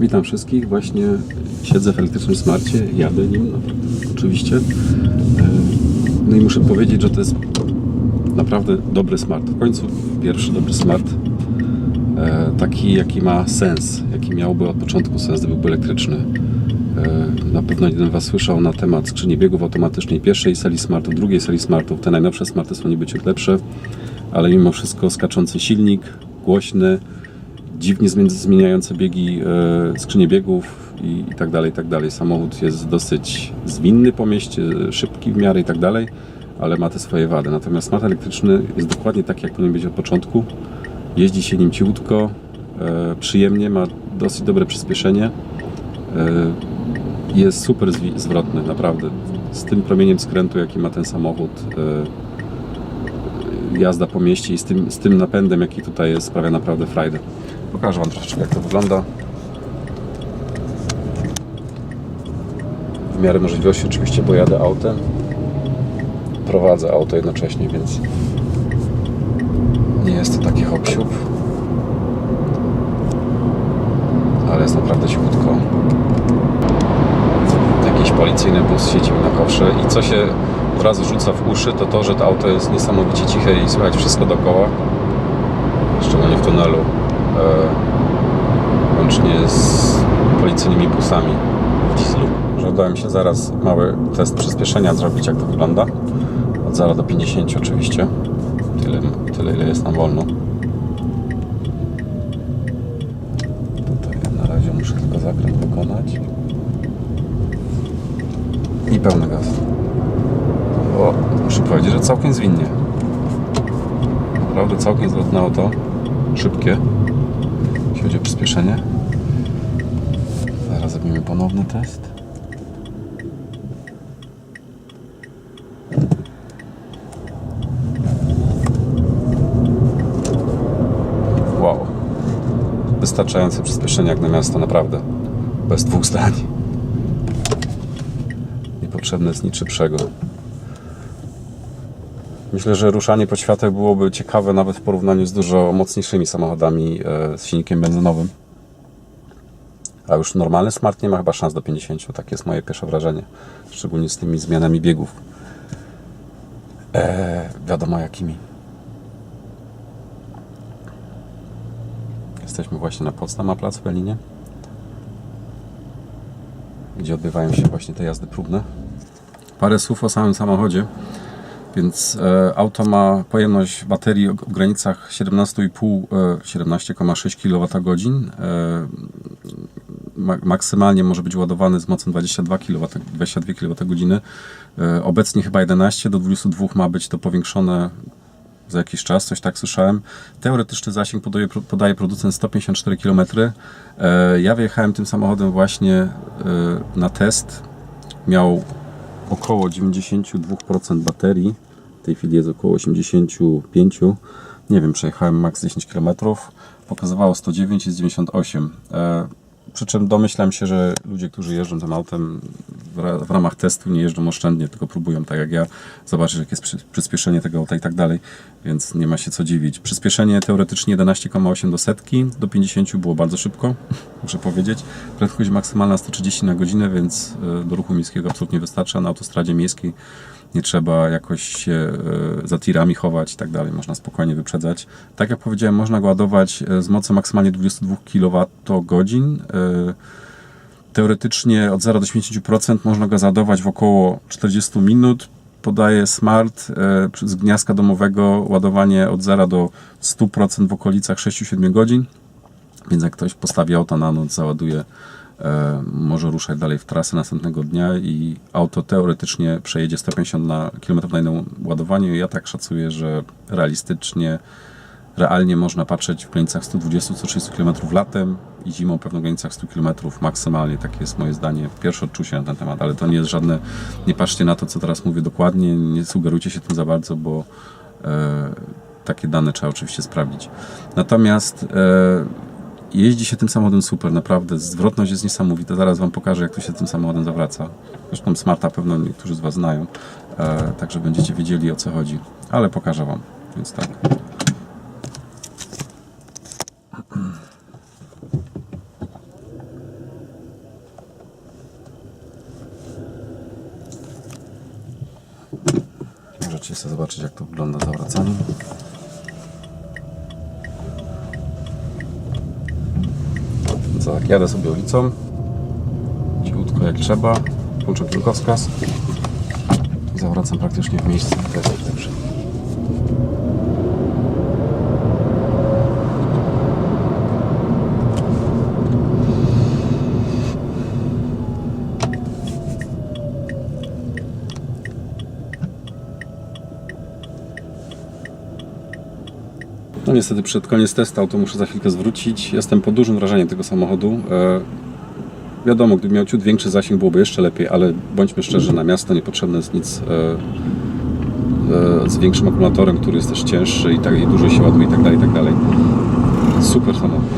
Witam wszystkich. Właśnie siedzę w elektrycznym smarcie, jadę nim, no, oczywiście. No i muszę powiedzieć, że to jest naprawdę dobry smart. W końcu pierwszy dobry smart. Taki, jaki ma sens, jaki miałby od początku sens, gdyby był elektryczny. Na pewno jeden z Was słyszał na temat skrzyni biegów automatycznej pierwszej serii smartów, drugiej serii smartów. Te najnowsze smarty są niby ciut lepsze, ale mimo wszystko skaczący silnik, głośny, dziwnie zmieniające biegi, skrzynie biegów i tak dalej, i tak dalej. Samochód jest dosyć zwinny po mieście, szybki w miarę i tak dalej, ale ma te swoje wady. Natomiast smart elektryczny jest dokładnie taki, jak powinien być od początku. Jeździ się nim cichutko, przyjemnie, ma dosyć dobre przyspieszenie. Jest super zwrotny, naprawdę. Z tym promieniem skrętu, jaki ma ten samochód, jazda po mieście i z tym napędem, jaki tutaj jest, sprawia naprawdę frajdę. Pokażę Wam troszeczkę, jak to wygląda. W miarę możliwości oczywiście, bo jadę autem. Prowadzę auto jednocześnie, więc nie jest to taki hop-siup. Ale jest naprawdę cichutko. Jakiś policyjny bus siedzi mi na kofrze i co się od razu rzuca w uszy, to to, że to auto jest niesamowicie ciche i słychać wszystko dookoła. Szczególnie w tunelu. Łącznie z policyjnymi busami w dieslu. Żądałem się zaraz mały test przyspieszenia zrobić, jak to wygląda. Od 0 do 50 oczywiście. Tyle ile jest nam wolno. Tutaj na razie muszę tylko zakręt wykonać. I pełny gaz. O, muszę powiedzieć, że całkiem zwinnie. Naprawdę całkiem zwrotne auto. Szybkie. Jeśli chodzi o przyspieszenie. Zaraz zrobimy ponowny test. Wow. Wystarczające przyspieszenie jak na miasto, naprawdę. Bez dwóch zdań. Niepotrzebne jest nic szybszego. Myślę, że ruszanie po światach byłoby ciekawe nawet w porównaniu z dużo mocniejszymi samochodami z silnikiem benzynowym. A już normalny smart nie ma chyba szans do 50. Tak jest moje pierwsze wrażenie. Szczególnie z tymi zmianami biegów. Wiadomo jakimi. Jesteśmy właśnie na Potsdamer Platz w Berlinie, gdzie odbywają się właśnie te jazdy próbne. Parę słów o samym samochodzie. Więc auto ma pojemność baterii w granicach 17,6 kWh. Maksymalnie może być ładowany z mocą 22 kWh. Obecnie chyba 11 do 22 ma być to powiększone za jakiś czas, coś tak słyszałem. Teoretyczny zasięg podaje producent 154 km. Ja wyjechałem tym samochodem na test. Miał około 92% baterii. W tej chwili jest około 85. Nie wiem, przejechałem max 10 km. Pokazywało 109, jest 98. Przy czym domyślam się, że ludzie, którzy jeżdżą tym autem w ramach testu nie jeżdżą oszczędnie, tylko próbują tak jak ja zobaczyć, jakie jest przyspieszenie tego auta i tak dalej, więc nie ma się co dziwić. Przyspieszenie teoretycznie 11,8 do setki, do 50 było bardzo szybko, muszę powiedzieć. Prędkość maksymalna 130 na godzinę, więc do ruchu miejskiego absolutnie wystarcza. Na autostradzie miejskiej nie trzeba jakoś się za tirami chować i tak dalej, można spokojnie wyprzedzać. Tak jak powiedziałem, można go ładować z mocą maksymalnie 22 kWh. Teoretycznie od 0 do 80% można go załadować w około 40 minut. Podaje smart z gniazdka domowego ładowanie od 0 do 100% w okolicach 6-7 godzin. Więc jak ktoś postawi auto na noc, załaduje, może ruszać dalej w trasę następnego dnia i auto teoretycznie przejedzie 150 km na jednym ładowaniu. Ja tak szacuję, że realnie można patrzeć w granicach 120-130 km latem i zimą pewno w granicach 100 km maksymalnie. Takie jest moje zdanie, pierwsze odczucie na ten temat, ale to nie jest żadne, nie patrzcie na to, co teraz mówię dokładnie, nie sugerujcie się tym za bardzo, bo takie dane trzeba oczywiście sprawdzić. Natomiast jeździ się tym samochodem super, naprawdę. Zwrotność jest niesamowita. Zaraz Wam pokażę, jak to się tym samochodem zawraca. Zresztą smarta pewno niektórzy z Was znają, także będziecie wiedzieli, o co chodzi. Ale pokażę Wam, więc tak. Możecie sobie zobaczyć, jak to wygląda zawracaniem. Tak, jadę sobie ulicą, cichutko jak trzeba, włączę kierunkowskaz i zawracam praktycznie w miejscu. To jest najlepsze. No niestety przed koniec testu to muszę za chwilkę zwrócić. Jestem pod dużym wrażeniem tego samochodu. Wiadomo, gdyby miał ciut większy zasięg, byłoby jeszcze lepiej, ale bądźmy szczerzy, na miasto niepotrzebne jest nic z większym akumulatorem, który jest też cięższy i dłużej się ładuje i tak dalej, i tak dalej. Super samochód.